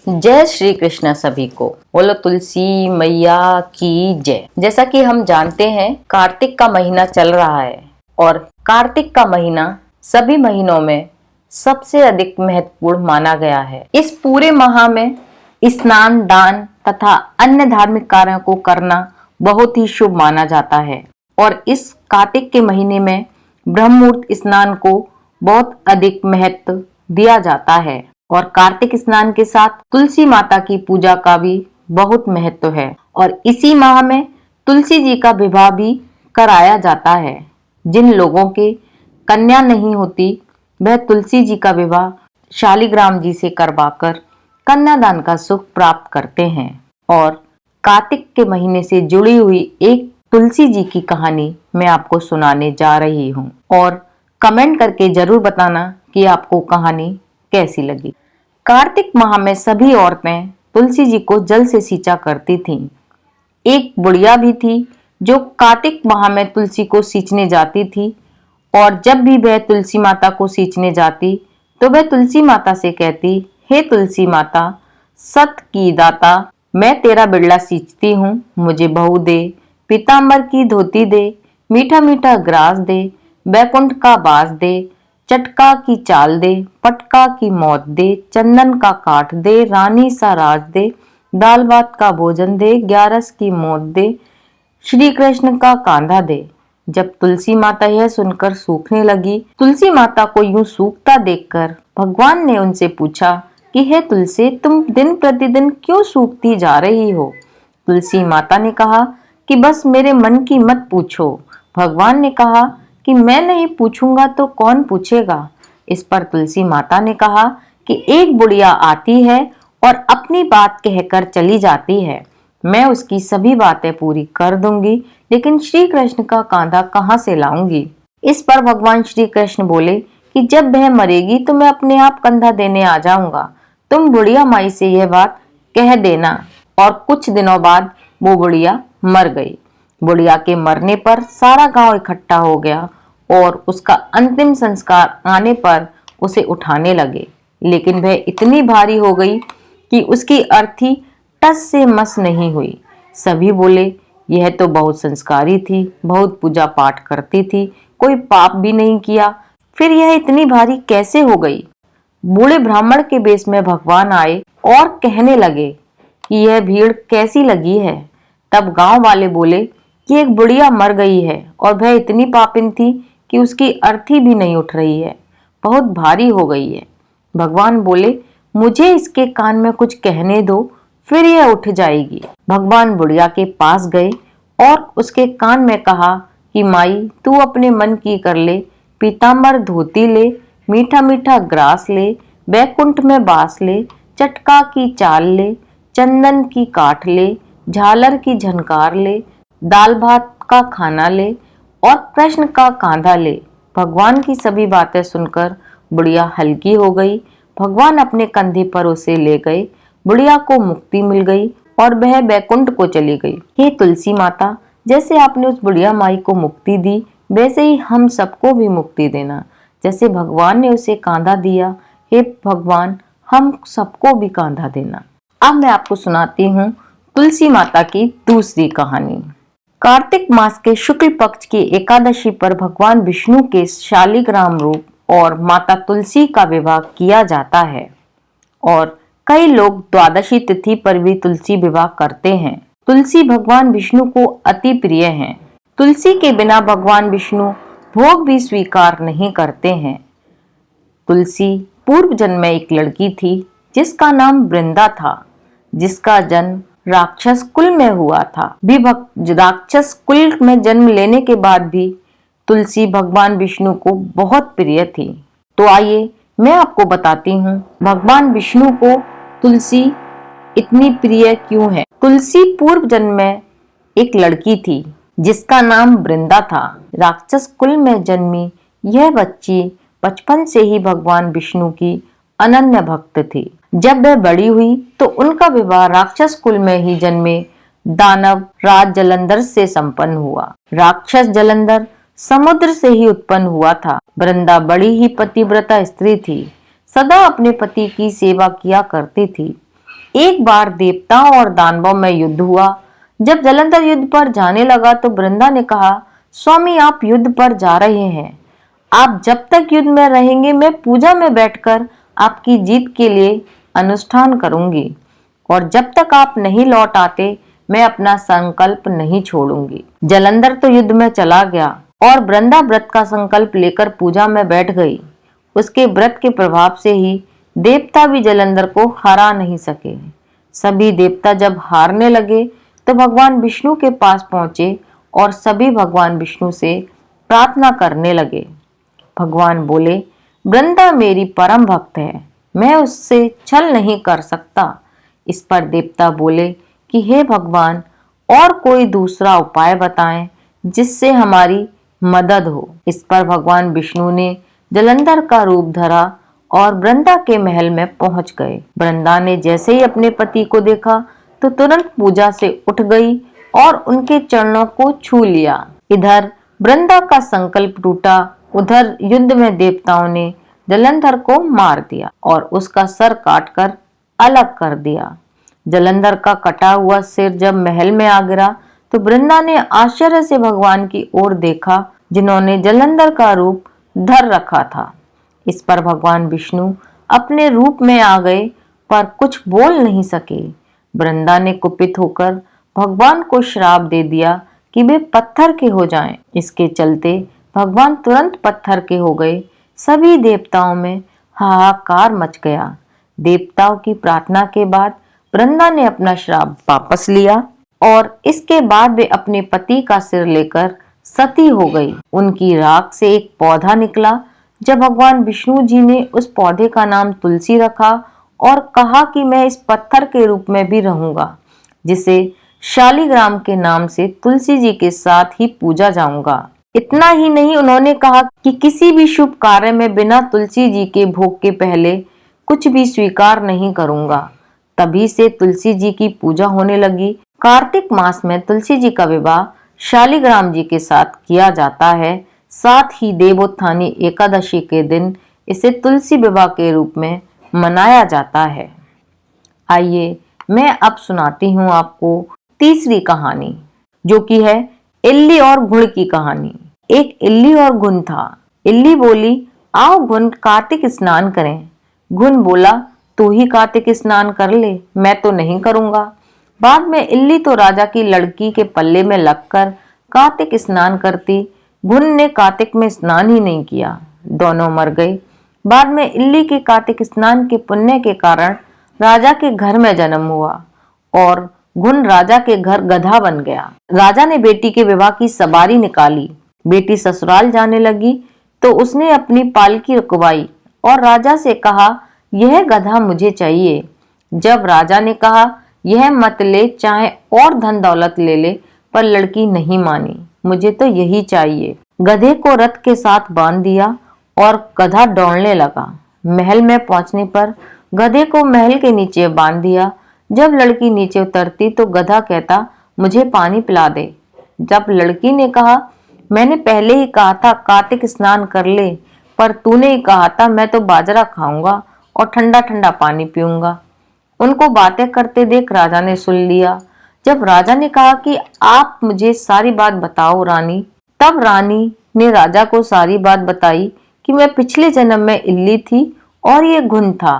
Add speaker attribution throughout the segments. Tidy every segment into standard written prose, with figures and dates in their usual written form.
Speaker 1: जय श्री कृष्ण सभी को। बोलो तुलसी मैया की जय। जैसा कि हम जानते हैं कार्तिक का महीना चल रहा है और कार्तिक का महीना सभी महीनों में सबसे अधिक महत्वपूर्ण माना गया है। इस पूरे माह में स्नान, दान तथा अन्य धार्मिक कार्यों को करना बहुत ही शुभ माना जाता है और इस कार्तिक के महीने में ब्रह्म मुहूर्त स्नान को बहुत अधिक महत्व दिया जाता है और कार्तिक स्नान के साथ तुलसी माता की पूजा का भी बहुत महत्व है और इसी माह में तुलसी जी का विवाह भी कराया जाता है। जिन लोगों के कन्या नहीं होती वह तुलसी जी का विवाह शालिग्राम जी से करवाकर कन्यादान का सुख प्राप्त करते हैं। और कार्तिक के महीने से जुड़ी हुई एक तुलसी जी की कहानी मैं आपको सुनाने जा रही हूँ और कमेंट करके जरूर बताना कि आपको कहानी कैसी लगी। कार्तिक माह में सभी औरतें तुलसी जी को जल से सींचा करती थीं। एक बुढ़िया भी थी जो कार्तिक माह में तुलसी को सींचने जाती थी और जब भी वह तुलसी माता को सींचने जाती तो वह तुलसी माता से कहती, हे तुलसी माता, सत की दाता, मैं तेरा बिड़ला सींचती हूँ, मुझे बहू दे, पीतांबर की धोती दे, मीठा मीठा ग्रास दे, बैकुंठ का बास दे, चटका की चाल दे, पटका की मौत दे, चंदन का काठ दे, रानी सा राज दे, दाल भात का भोजन दे, ग्यारस की मौत दे, श्री कृष्ण का कांधा दे। जब तुलसी माता यह सुनकर सूखने लगी, तुलसी माता को यूं सूखता देखकर भगवान ने उनसे पूछा कि हे तुलसी, तुम दिन प्रतिदिन क्यों सूखती जा रही हो? तुलसी माता ने कहा कि बस मेरे मन की मत पूछो। भगवान ने कहा कि मैं नहीं पूछूंगा तो कौन पूछेगा? इस पर तुलसी माता ने कहा कि एक बुढ़िया आती है और अपनी बात कहकर चली जाती है, मैं उसकी सभी बातें पूरी कर दूंगी, लेकिन श्री कृष्ण का कांधा कहाँ से लाऊंगी? इस पर भगवान श्री कृष्ण बोले कि जब वह मरेगी तो मैं अपने आप कंधा देने आ जाऊंगा, तुम बुढ़िया माई से यह बात कह देना। और कुछ दिनों बाद वो बुढ़िया मर गई। बुढ़िया के मरने पर सारा गांव इकट्ठा हो गया और उसका अंतिम संस्कार आने पर उसे उठाने लगे, लेकिन वह इतनी भारी हो गई कि उसकी अर्थी टस से मस नहीं हुई। सभी बोले, यह तो बहुत संस्कारी थी, बहुत पूजा पाठ करती थी, कोई पाप भी नहीं किया, फिर यह इतनी भारी कैसे हो गई? बूढ़े ब्राह्मण के वेश में भगवान आए और कहने लगे कि यह भीड़ कैसी लगी है? तब गांव वाले बोले कि एक बुढ़िया मर गई है और वह इतनी पापिन थी कि उसकी अर्थी भी नहीं उठ रही है, बहुत भारी हो गई है। भगवान बोले, मुझे इसके कान में कुछ कहने दो, फिर यह उठ जाएगी। भगवान बुढ़िया के पास गए और उसके कान में कहा कि माई, तू अपने मन की कर ले, पीतांबर धोती ले, मीठा मीठा ग्रास ले, बैकुंठ में बास ले, चटका की चाल ले, चंदन की काठ ले, झालर की झनकार ले, दाल भात का खाना ले और कृष्ण का कांधा ले। भगवान की सभी बातें सुनकर बुढ़िया हल्की हो गई। भगवान अपने कंधे पर उसे ले गए। बुढ़िया को मुक्ति मिल गई और वह बैकुंठ को चली गई। हे तुलसी माता, जैसे आपने उस बुढ़िया माई को मुक्ति दी, वैसे ही हम सबको भी मुक्ति देना। जैसे भगवान ने उसे कांधा दिया, हे भगवान, हम सबको भी कांधा देना। अब मैं आपको सुनाती हूँ तुलसी माता की दूसरी कहानी। कार्तिक मास के शुक्ल पक्ष की एकादशी पर भगवान विष्णु के शालिग्राम रूप और माता तुलसी का विवाह किया जाता है और कई लोग द्वादशी तिथि पर भी तुलसी विवाह करते हैं। तुलसी भगवान विष्णु को अति प्रिय है। तुलसी के बिना भगवान विष्णु भोग भी स्वीकार नहीं करते हैं। तुलसी पूर्व जन्म में एक लड़की थी जिसका नाम वृंदा था, जिसका जन्म राक्षस कुल में हुआ था। राक्षस कुल में जन्म लेने के बाद भी तुलसी भगवान विष्णु को बहुत प्रिय थी। तो आइए मैं आपको बताती हूँ भगवान विष्णु को तुलसी इतनी प्रिय क्यों है। तुलसी पूर्व जन्म में एक लड़की थी जिसका नाम वृंदा था। राक्षस कुल में जन्मी यह बच्ची बचपन से ही भगवान विष्णु की अनन्य भक्त थी। जब वह बड़ी हुई तो उनका विवाह राक्षस कुल में ही जन्मे दानव राज जलंधर से संपन्न हुआ। राक्षस जलंधर समुद्र से ही उत्पन्न हुआ था। वृंदा बड़ी ही पतिव्रता स्त्री थी, सदा अपने पति की सेवा किया करती थी। एक बार देवताओं और दानवों में युद्ध हुआ। जब जलंधर युद्ध पर जाने लगा तो वृंदा ने कहा, स्वामी आप युद्ध पर जा रहे हैं, आप जब तक युद्ध में रहेंगे मैं पूजा में बैठकर आपकी जीत के लिए अनुष्ठान करूंगी, और जब तक आप नहीं लौट आते मैं अपना संकल्प नहीं छोड़ूंगी। जलंधर तो युद्ध में चला गया और वृंदा व्रत का संकल्प लेकर पूजा में बैठ गई। उसके व्रत के प्रभाव से ही देवता भी जलंधर को हरा नहीं सके। सभी देवता जब हारने लगे तो भगवान विष्णु के पास पहुंचे और सभी भगवान विष्णु से प्रार्थना करने लगे। भगवान बोले, वृंदा मेरी परम भक्त है, मैं उससे छल नहीं कर सकता। इस पर देवता बोले कि हे भगवान, और कोई दूसरा उपाय बताएं जिससे हमारी मदद हो। इस पर भगवान विष्णु ने जलंधर का रूप धरा और वृंदा के महल में पहुंच गए। वृंदा ने जैसे ही अपने पति को देखा तो तुरंत पूजा से उठ गई और उनके चरणों को छू लिया। इधर वृंदा का संकल्प टूटा, उधर युद्ध में देवताओं ने जलंधर को मार दिया और उसका सर काटकर अलग कर दिया। जलंधर का कटा हुआ सिर जब महल में आ गिरा तो वृंदा ने आश्चर्य से भगवान की ओर देखा, जिन्होंने जलंधर का रूप धर रखा था। इस पर भगवान विष्णु अपने रूप में आ गए पर कुछ बोल नहीं सके। वृंदा ने कुपित होकर भगवान को श्राप दे दिया कि वे पत्थर के हो जाएं। इसके चलते भगवान तुरंत पत्थर के हो गए। सभी देवताओं में हाहाकार मच गया। देवताओं की प्रार्थना के बाद वृंदा ने अपना श्राप वापस लिया और इसके बाद वे अपने पति का सिर लेकर सती हो गई। उनकी राख से एक पौधा निकला। जब भगवान विष्णु जी ने उस पौधे का नाम तुलसी रखा और कहा कि मैं इस पत्थर के रूप में भी रहूंगा, जिसे शालिग्राम के नाम से तुलसी जी के साथ ही पूजा जाऊंगा। इतना ही नहीं, उन्होंने कहा कि किसी भी शुभ कार्य में बिना तुलसी जी के भोग के पहले कुछ भी स्वीकार नहीं करूंगा। तभी से तुलसी जी की पूजा होने लगी। कार्तिक मास में तुलसी जी का विवाह शालिग्राम जी के साथ किया जाता है। साथ ही देवोत्थानी एकादशी के दिन इसे तुलसी विवाह के रूप में मनाया जाता है। आइए मैं अब सुनाती हूँ आपको तीसरी कहानी, जो कि है इल्ली और घुन की कहानी। एक इल्ली और घुन था। इल्ली बोली, आओ घुन कार्तिक स्नान करें। घुन बोला, तू ही कार्तिक स्नान कर ले, मैं तो नहीं करूंगा। बाद में इल्ली तो राजा की लड़की के पल्ले में लगकर कार्तिक स्नान करती। घुन ने कार्तिक में स्नान ही नहीं किया, दोनों मर गए। बाद में इल्ली के कार्तिक स्नान के पुण्य के कारण राजा के घर में जन्म हुआ और घुन राजा के घर गधा बन गया। राजा ने बेटी के विवाह की सवारी निकाली। बेटी ससुराल जाने लगी तो उसने अपनी पालकी रुकवाई और राजा से कहा, यह गधा मुझे चाहिए। जब राजा ने कहा, यह मत ले, चाहे और धन दौलत ले ले, पर लड़की नहीं मानी, मुझे तो यही चाहिए। गधे को रथ के साथ बांध दिया और गधा दौड़ने लगा। महल में पहुंचने पर गधे को महल के नीचे बांध दिया। जब लड़की नीचे उतरती तो गधा कहता, मुझे पानी पिला दे। जब लड़की ने कहा, मैंने पहले ही कहा था कार्तिक स्नान कर ले, पर तूने ही कहा था मैं तो बाजरा खाऊंगा और ठंडा ठंडा पानी पीऊंगा। उनको बातें करते देख राजा ने सुन लिया। जब राजा ने कहा कि आप मुझे सारी बात बताओ रानी, तब रानी ने राजा को सारी बात बताई कि मैं पिछले जन्म में इल्ली थी और ये घुन था।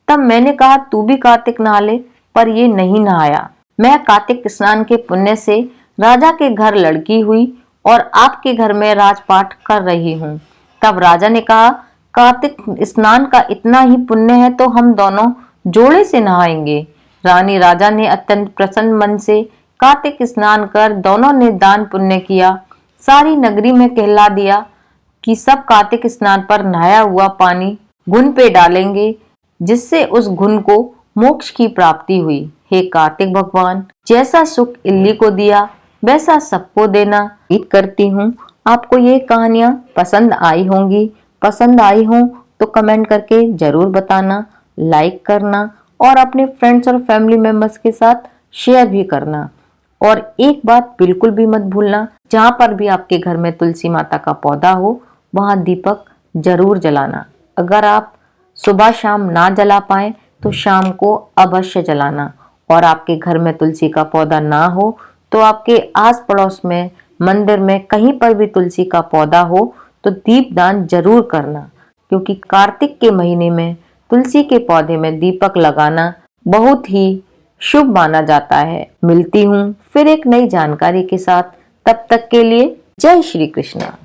Speaker 1: तब मैंने कहा तू भी कार्तिक नहा ले, पर ये नहीं नहाया। मैं कार्तिक स्नान के पुण्य से राजा के घर लड़की हुई और आपके घर में राजपाट कर रही हूँ। तब राजा ने कहा, कार्तिक स्नान का इतना ही पुण्य है तो हम दोनों जोड़े से नहाएंगे। रानी राजा ने अत्यंत प्रसन्न मन से कार्तिक स्नान कर दोनों ने दान पुण्य किया। सारी नगरी में कहला दिया कि सब कार्तिक स्नान पर नहाया हुआ पानी घुन पे डालेंगे, जिससे उस घुन को मोक्ष की प्राप्ति हुई। हे कार्तिक भगवान, जैसा सुख इल्ली को दिया वैसा सबको देना। उम्मीद करती हूँ आपको ये कहानियाँ पसंद आई होंगी। पसंद आई हो तो कमेंट करके जरूर बताना, लाइक करना और अपने फ्रेंड्स और फैमिली मेंबर्स के साथ शेयर भी करना। और एक बात बिल्कुल भी मत भूलना, जहाँ पर भी आपके घर में तुलसी माता का पौधा हो वहाँ दीपक जरूर जलाना। अगर आप सुबह शाम ना जला पाए तो शाम को अवश्य जलाना। और आपके घर में तुलसी का पौधा ना हो तो आपके आस पड़ोस में, मंदिर में, कहीं पर भी तुलसी का पौधा हो तो दीपदान जरूर करना, क्योंकि कार्तिक के महीने में तुलसी के पौधे में दीपक लगाना बहुत ही शुभ माना जाता है। मिलती हूँ फिर एक नई जानकारी के साथ, तब तक के लिए जय श्री कृष्णा।